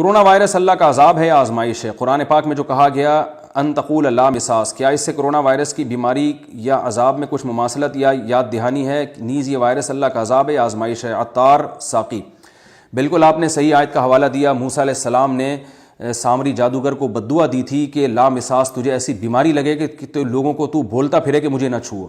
Corona virus اللہ کا عذاب ہے یا آزمائش ہے؟ قرآن پاک میں جو کہا گیا ان تقول لا مساس، کیا اس سے کرونا وائرس کی بیماری یا عذاب میں کچھ مماثلت یا یاد دہانی ہے؟ نیز یہ وائرس اللہ کا عذاب ہے یا آزمائش ہے؟ عطار ساقی: بالکل آپ نے صحیح آیت کا حوالہ دیا۔ موسیٰ علیہ السلام نے سامری جادوگر کو بددعا دی تھی کہ لا مساس، تجھے ایسی بیماری لگے کہ لوگوں کو تو بولتا پھرے کہ مجھے نہ چھوؤ۔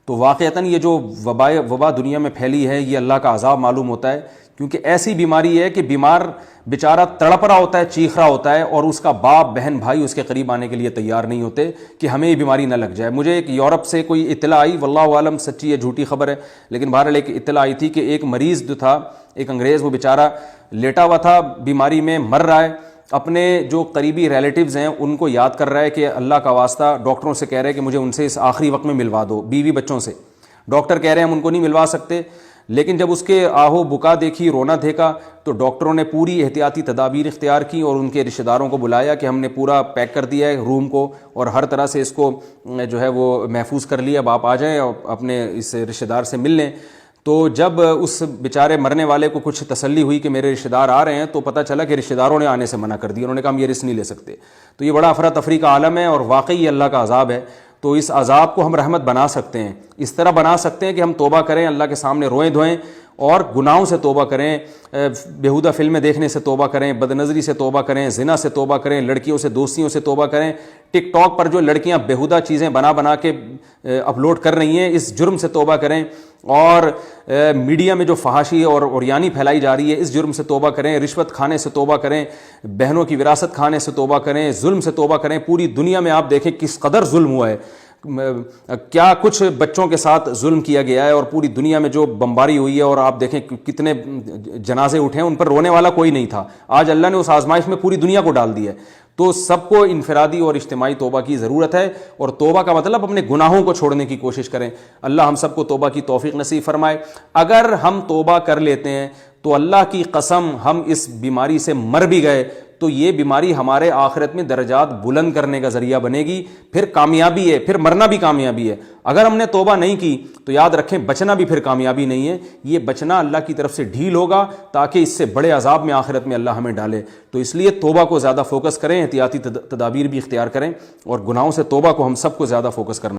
تو واقعتاً یہ جو وبا دنیا میں پھیلی ہے یہ اللہ کا عذاب معلوم ہوتا ہے، کیونکہ ایسی بیماری ہے کہ بیمار بیچارہ تڑپ رہا ہوتا ہے، چیخ رہا ہوتا ہے، اور اس کا باپ بہن بھائی اس کے قریب آنے کے لیے تیار نہیں ہوتے کہ ہمیں یہ بیماری نہ لگ جائے۔ مجھے ایک یورپ سے کوئی اطلاع آئی، واللہ عالم سچی یا جھوٹی خبر ہے، لیکن بہرحال ایک اطلاع آئی تھی کہ ایک مریض جو تھا، ایک انگریز، وہ بیچارہ لیٹا ہوا تھا، بیماری میں مر رہا ہے، اپنے جو قریبی ریلیٹیوز ہیں ان کو یاد کر رہا ہے کہ اللہ کا واسطہ، ڈاکٹروں سے کہہ رہے ہیں کہ مجھے ان سے اس آخری وقت میں ملوا دو، بیوی بچوں سے۔ ڈاکٹر کہہ رہے ہیں ہم ان کو نہیں ملوا سکتے، لیکن جب اس کے آہو بکا دیکھی، رونا دیکھا، تو ڈاکٹروں نے پوری احتیاطی تدابیر اختیار کی اور ان کے رشتہ داروں کو بلایا کہ ہم نے پورا پیک کر دیا ہے روم کو، اور ہر طرح سے اس کو جو ہے وہ محفوظ کر لیا، اب آپ آ جائیں اور اپنے اس رشتہ دار سے مل لیں۔ تو جب اس بیچارے مرنے والے کو کچھ تسلی ہوئی کہ میرے رشتہ دار آ رہے ہیں، تو پتہ چلا کہ رشتہ داروں نے آنے سے منع کر دیا، انہوں نے کہا ہم یہ رسک نہیں لے سکتے۔ تو یہ بڑا افراتفری کا عالم ہے اور واقعی یہ اللہ کا عذاب ہے۔ تو اس عذاب کو ہم رحمت بنا سکتے ہیں، اس طرح بنا سکتے ہیں کہ ہم توبہ کریں، اللہ کے سامنے روئیں دھوئیں اور گناہوں سے توبہ کریں، بیہودہ فلمیں دیکھنے سے توبہ کریں، بد نظری سے توبہ کریں، زنا سے توبہ کریں، لڑکیوں سے دوستیوں سے توبہ کریں۔ ٹک ٹاک پر جو لڑکیاں بیہودہ چیزیں بنا کے اپلوڈ کر رہی ہیں، اس جرم سے توبہ کریں، اور میڈیا میں جو فحاشی اور عریانی پھیلائی جا رہی ہے اس جرم سے توبہ کریں، رشوت کھانے سے توبہ کریں، بہنوں کی وراثت کھانے سے توبہ کریں، ظلم سے توبہ کریں۔ پوری دنیا میں آپ دیکھیں کس قدر ظلم ہوا ہے، کیا کچھ بچوں کے ساتھ ظلم کیا گیا ہے، اور پوری دنیا میں جو بمباری ہوئی ہے، اور آپ دیکھیں کتنے جنازے اٹھے ہیں، ان پر رونے والا کوئی نہیں تھا۔ آج اللہ نے اس آزمائش میں پوری دنیا کو ڈال دیا ہے۔ تو سب کو انفرادی اور اجتماعی توبہ کی ضرورت ہے، اور توبہ کا مطلب اپنے گناہوں کو چھوڑنے کی کوشش کریں۔ اللہ ہم سب کو توبہ کی توفیق نصیب فرمائے۔ اگر ہم توبہ کر لیتے ہیں تو اللہ کی قسم ہم اس بیماری سے مر بھی گئے تو یہ بیماری ہمارے آخرت میں درجات بلند کرنے کا ذریعہ بنے گی، پھر کامیابی ہے، پھر مرنا بھی کامیابی ہے۔ اگر ہم نے توبہ نہیں کی تو یاد رکھیں بچنا بھی پھر کامیابی نہیں ہے، یہ بچنا اللہ کی طرف سے ڈھیل ہوگا تاکہ اس سے بڑے عذاب میں آخرت میں اللہ ہمیں ڈالے۔ تو اس لیے توبہ کو زیادہ فوکس کریں، احتیاطی تدابیر بھی اختیار کریں، اور گناہوں سے توبہ کو ہم سب کو زیادہ فوکس کرنا